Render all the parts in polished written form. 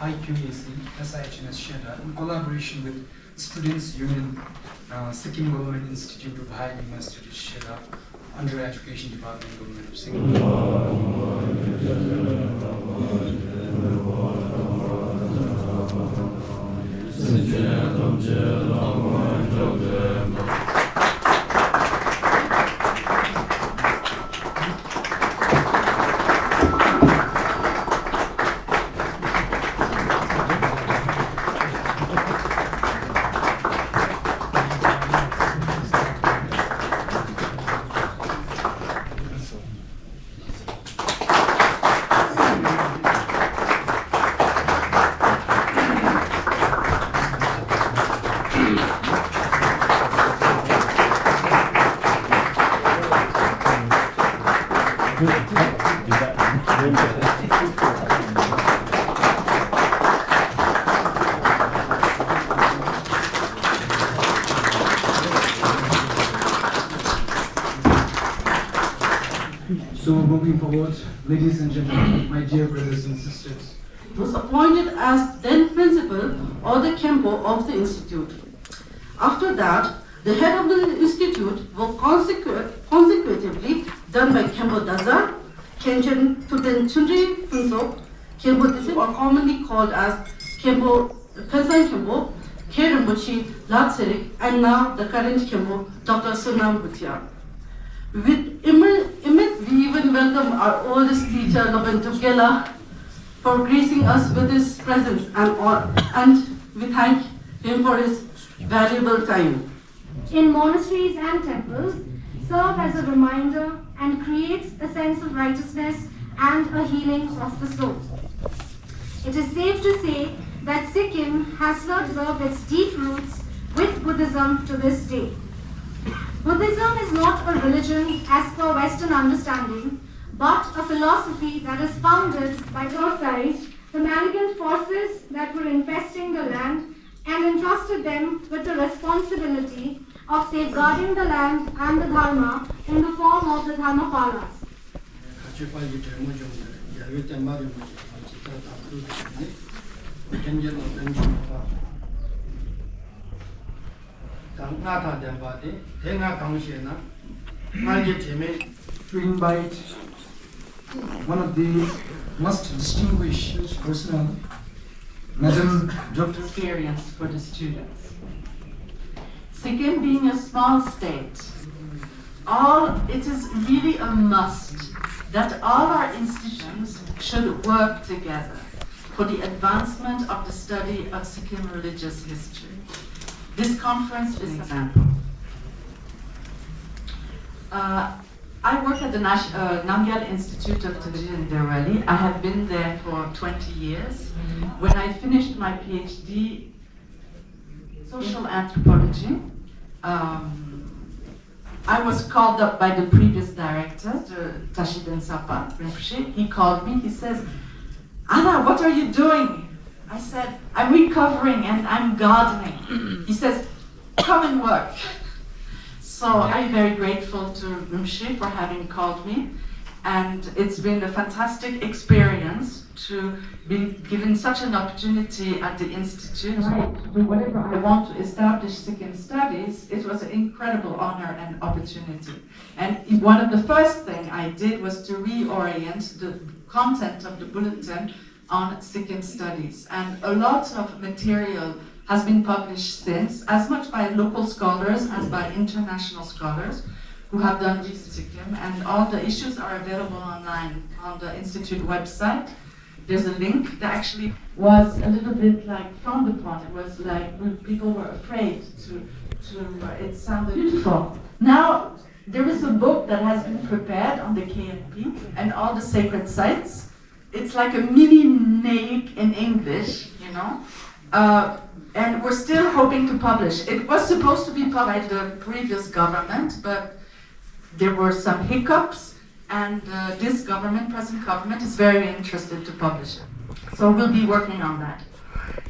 IQAC, SIHNS Sheda, in collaboration with Students' Union, Sikkim Government Institute of Higher University Sheda, under Education Department, Government of Sikkim. So moving forward, ladies and gentlemen, my dear brothers and sisters, was appointed as then principal or the Kempo of the institute. After that, the head of the institute was consecutively done by Kempo Daza, Kenchen Tuten Chundri Funsok, Kempo Disip, or commonly called as Kempo Kazan Kempo, Kerimbuchi Latserik, and now the current Kempo, Dr. Sunam Bhutia. With Imit, we even welcome our oldest teacher, Loben Tukela, for gracing us with his presence and we thank him for his valuable time. In monasteries and temples, serve as a reminder and creates a sense of righteousness and a healing of the soul. It is safe to say that Sikkim has preserved its deep roots with Buddhism to this day. Buddhism is not a religion as per Western understanding, but a philosophy that is founded by the malignant forces that were infesting the land and entrusted them with the responsibility of safeguarding the land and the dharma in the form of the dharmapalas. To invite one of the most distinguished personnel, Madam Dr. Experience for the students. Sikkim being a small state, it is really a must that all our institutions should work together for the advancement of the study of Sikkim religious history. This conference is an example. I work at the Namgyal Institute of Technology in Delhi. I have been there for 20 years. When I finished my PhD in social anthropology, I was called up by the previous director, Tashiden Sapa Rinpoche. He called me, he says, "Anna, what are you doing?" I said, "I'm recovering and I'm gardening." He says, "Come and work." So I'm very grateful to Rinpoche for having called me, and it's been a fantastic experience to be given such an opportunity at the Institute to do whatever I want to establish Sikkim studies. It was an incredible honor and opportunity. And one of the first things I did was to reorient the content of the bulletin on Sikkim studies. And a lot of material has been published since, as much by local scholars as by international scholars who have done research in Sikkim, and all the issues are available online on the Institute website. There's a link that actually was a little bit like frowned upon. It was like people were afraid it sounded beautiful. Now, there is a book that has been prepared on the KNP and all the sacred sites. It's like a mini NAIC in English, you know. And we're still hoping to publish. It was supposed to be published by the previous government, but there were some hiccups, and this government, present government, is very interested to publish it. So we'll be working on that.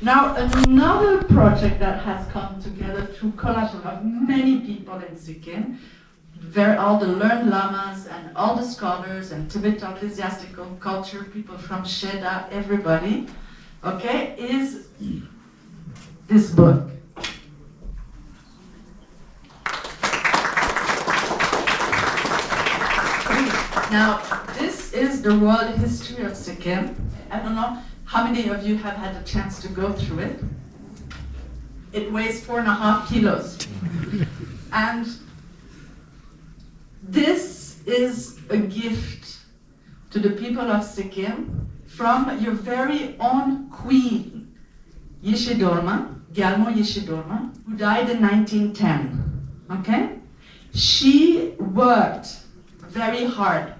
Now, another project that has come together through collaboration of many people in Sikkim, all the learned lamas and all the scholars and Tibetan ecclesiastical culture, people from Sheda, everybody, okay, is this book. Now, this is the world history of Sikkim. I don't know how many of you have had a chance to go through it. It weighs 4.5 kilos. And this is a gift to the people of Sikkim from your very own queen, Yeshidorma, Gyalmo Yeshidorma, who died in 1910. Okay? She worked very hard.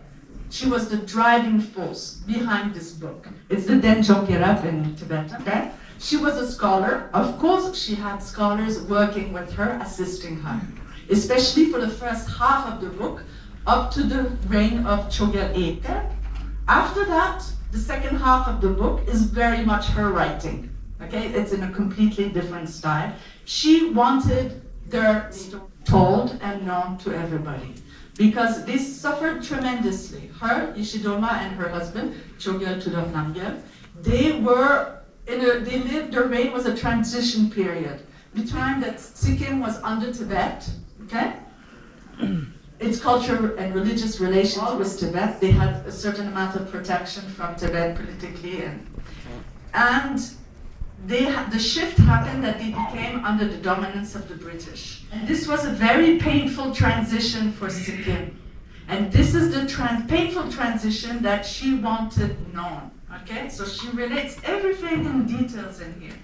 She was the driving force behind this book. It's the Denjong in Tibetan. Okay? She was a scholar. Of course, she had scholars working with her, assisting her, especially for the first half of the book, up to the reign of Chogyal Ete. After that, the second half of the book is very much her writing. Okay, it's in a completely different style. She wanted their story told and known to everybody, because they suffered tremendously. Her, Yeshidorma, and her husband, Chogyal Tudor Namgyal, they lived, their reign was a transition period. The time that Sikkim was under Tibet, okay? Its culture and religious relations with Tibet, they had a certain amount of protection from Tibet politically, and the shift happened that they became under the dominance of the British. And this was a very painful transition for Sikkim. And this is the painful transition that she wanted known. Okay, so she relates everything in details in here.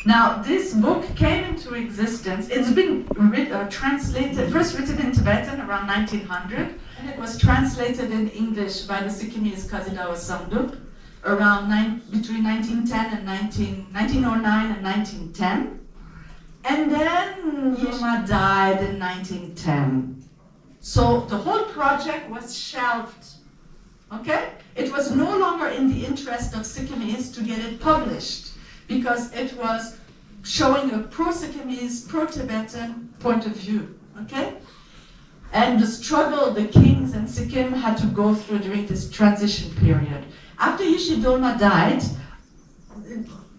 Now, this book came into existence. It's been translated, first written in Tibetan around 1900, and it was translated in English by the Sikkimese Kazidawa Samdup around between 1910 and 1909 and 1910. And then Yeshma died in 1910. So the whole project was shelved. Okay? It was no longer in the interest of Sikkimese to get it published, because it was showing a pro-Sikkimese, pro-Tibetan point of view. Okay? And the struggle the kings and Sikkim had to go through during this transition period. After Yeshidorma died,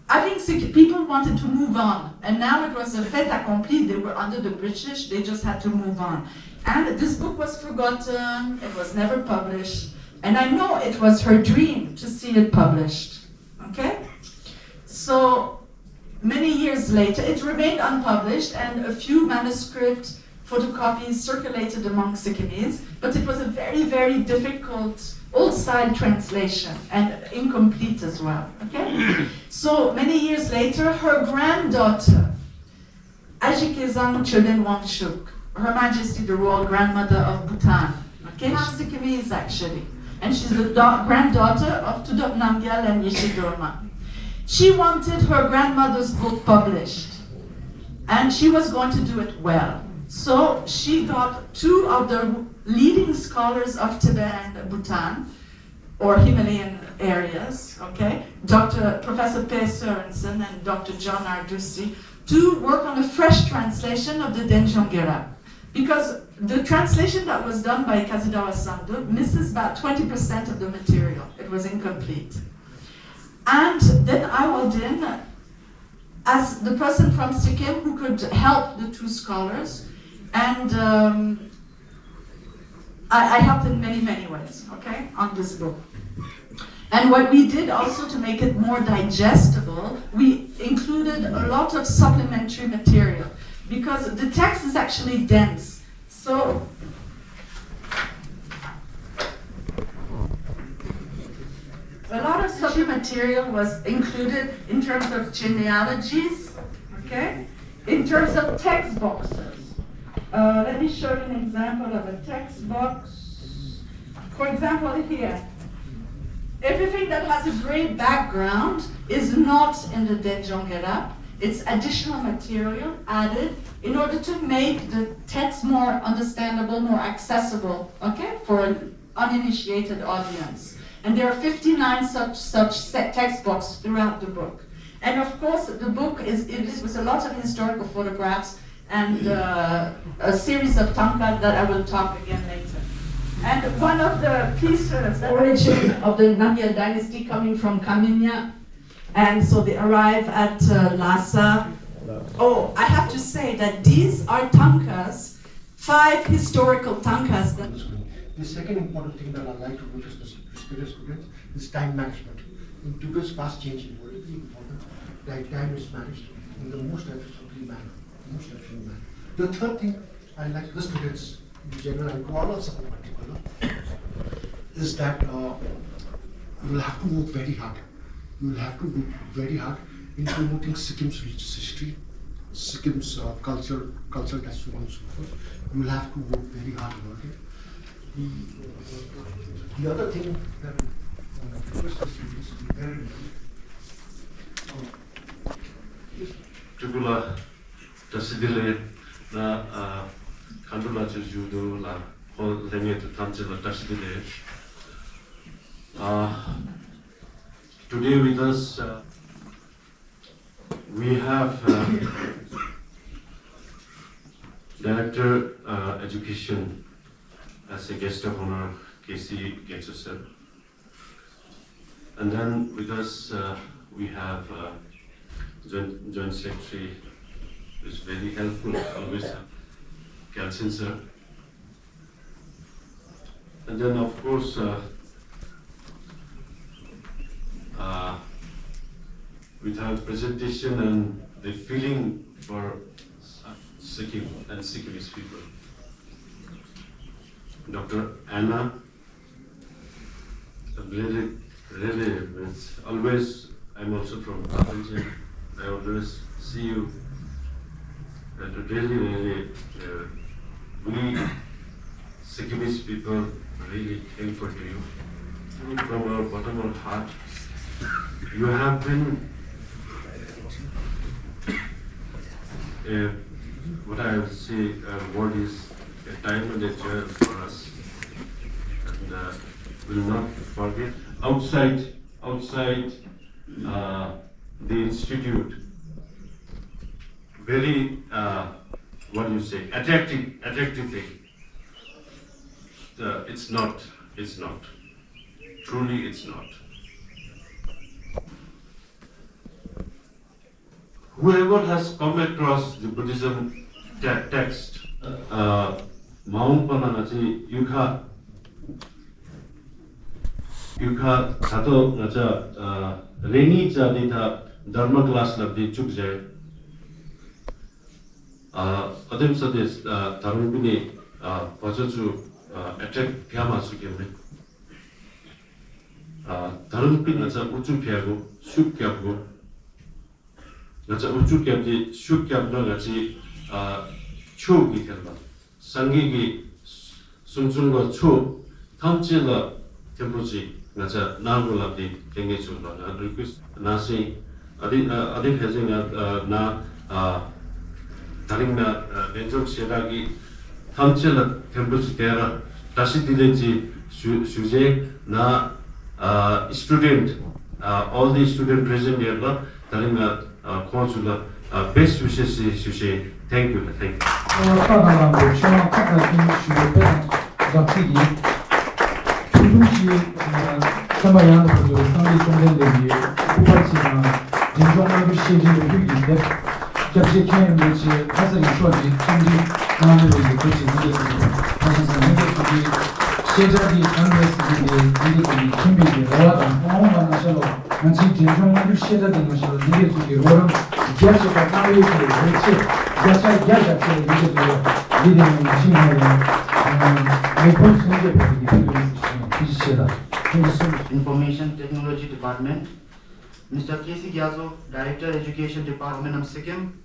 I think people wanted to move on, and now it was a fait accompli. They were under the British, they just had to move on. And this book was forgotten, it was never published, and I know it was her dream to see it published. Okay? So many years later, it remained unpublished, and a few manuscript photocopies circulated among Sikkimese, but it was a very, very difficult old-style translation, and incomplete as well. Okay? So many years later, her granddaughter, Ajikezang Choden Wangchuk, Her Majesty the Royal Grandmother of Bhutan, okay? She's Sikkimese actually, and she's the granddaughter of Tudor Namgyal and Yeshidorma. She wanted her grandmother's book published, and she was going to do it well. So she got two of the leading scholars of Tibet and Bhutan, or Himalayan areas, okay, Professor P. Sørensen and Dr. John Ardusi, to work on a fresh translation of the Denjong, because the translation that was done by Kazidawa Samdup misses about 20% of the material. It was incomplete. And then I was in as the person from Sikkim who could help the two scholars, and I helped in many, many ways, okay, on this book. And what we did also to make it more digestible, we included a lot of supplementary material, because the text is actually dense. So a lot of supplementary material was included in terms of genealogies, okay, in terms of text boxes. Let me show you an example of a text box. For example, here, everything that has a great background is not in the Denjong. It's additional material added in order to make the text more understandable, more accessible, okay, for an uninitiated audience. And there are 59 such text boxes throughout the book. And of course, the book is with a lot of historical photographs and a series of tanka that I will talk again later. And one of the pieces, the origin of the Namgyal dynasty coming from Kaminya And so they arrive at Lhasa. Oh, I have to say that these are tankas, 5 historical tankas. The second important thing that I'd like to notice to students is time management. In today's fast changing world, it's important that time is managed in the most efficient manner. The third thing I like the students in general and koalas in particular is that you will have to work very hard. You will have to work very hard in promoting Sikkim's religious history, Sikkim's culture, and so on and so forth. You will have to work very hard about it. The other thing that I request the students to be very Tribula Tasidile na Kandula Judo la Lemia to Tanzila Tasidile. Today with us we have Director Education as a guest of honor, Casey Getsusen. And then with us we have Joint Secretary, who is very helpful, always Kelsin sir. And then of course with our presentation and the feeling for Sikkim and Sikkimese people. Dr. Anna, really, it's always, I'm also from Denjong. I always see you, and really, we Sikkimese people really care for you. From our bottom of heart, you have been what I would say word is a time and a joy for us, and will not forget. Outside the institute, very what do you say, attractive thing. It's not. Truly, it's not. Whoever has come across the Buddhism text, Maung Pananachi Yukha Tato Nacha Reni Chadita Dharma class Labdi Chukjay Adem Sades Tarubini Pachachu attack Pyama Sukimne Tarupin Nacha Uchu Piago, Shuk Kyabgo. Nacha uchu kyabdi shuk kyabna nachi chu gi thelba sangi gi sumchunga chu thamchila tempoji nacha nagula di kenge chula na request nasi adi hazing na taringna Denjong Sheda gi thamchila tempoji tera tashi dilenji suje na student all the student present here la taringna Consular, best wishes to say thank you. Sheda nanti Denjong Sheda di masalah dia tu dia orang biasa kata dia tu biasa dia tu dia mungkin iPhone semua dia Information Technology Department, Mr. Casey Gyazo, Director Education Department of Sikkim,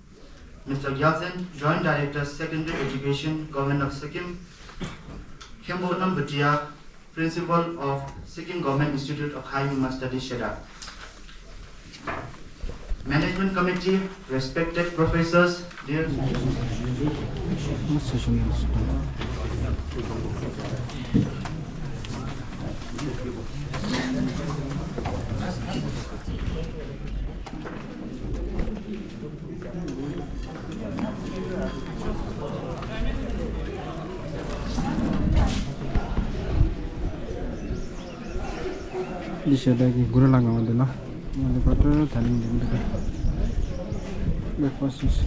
Mr. Gyaltsen, Joint Director Secondary Education, Government of Sikkim, Khembonam Bhatia, Principal of Sikkim Government Institute of High Human Studies, Sheda. Management Committee, respected professors, dear Di Sheda ki guru lang naman din Butter, breakfast is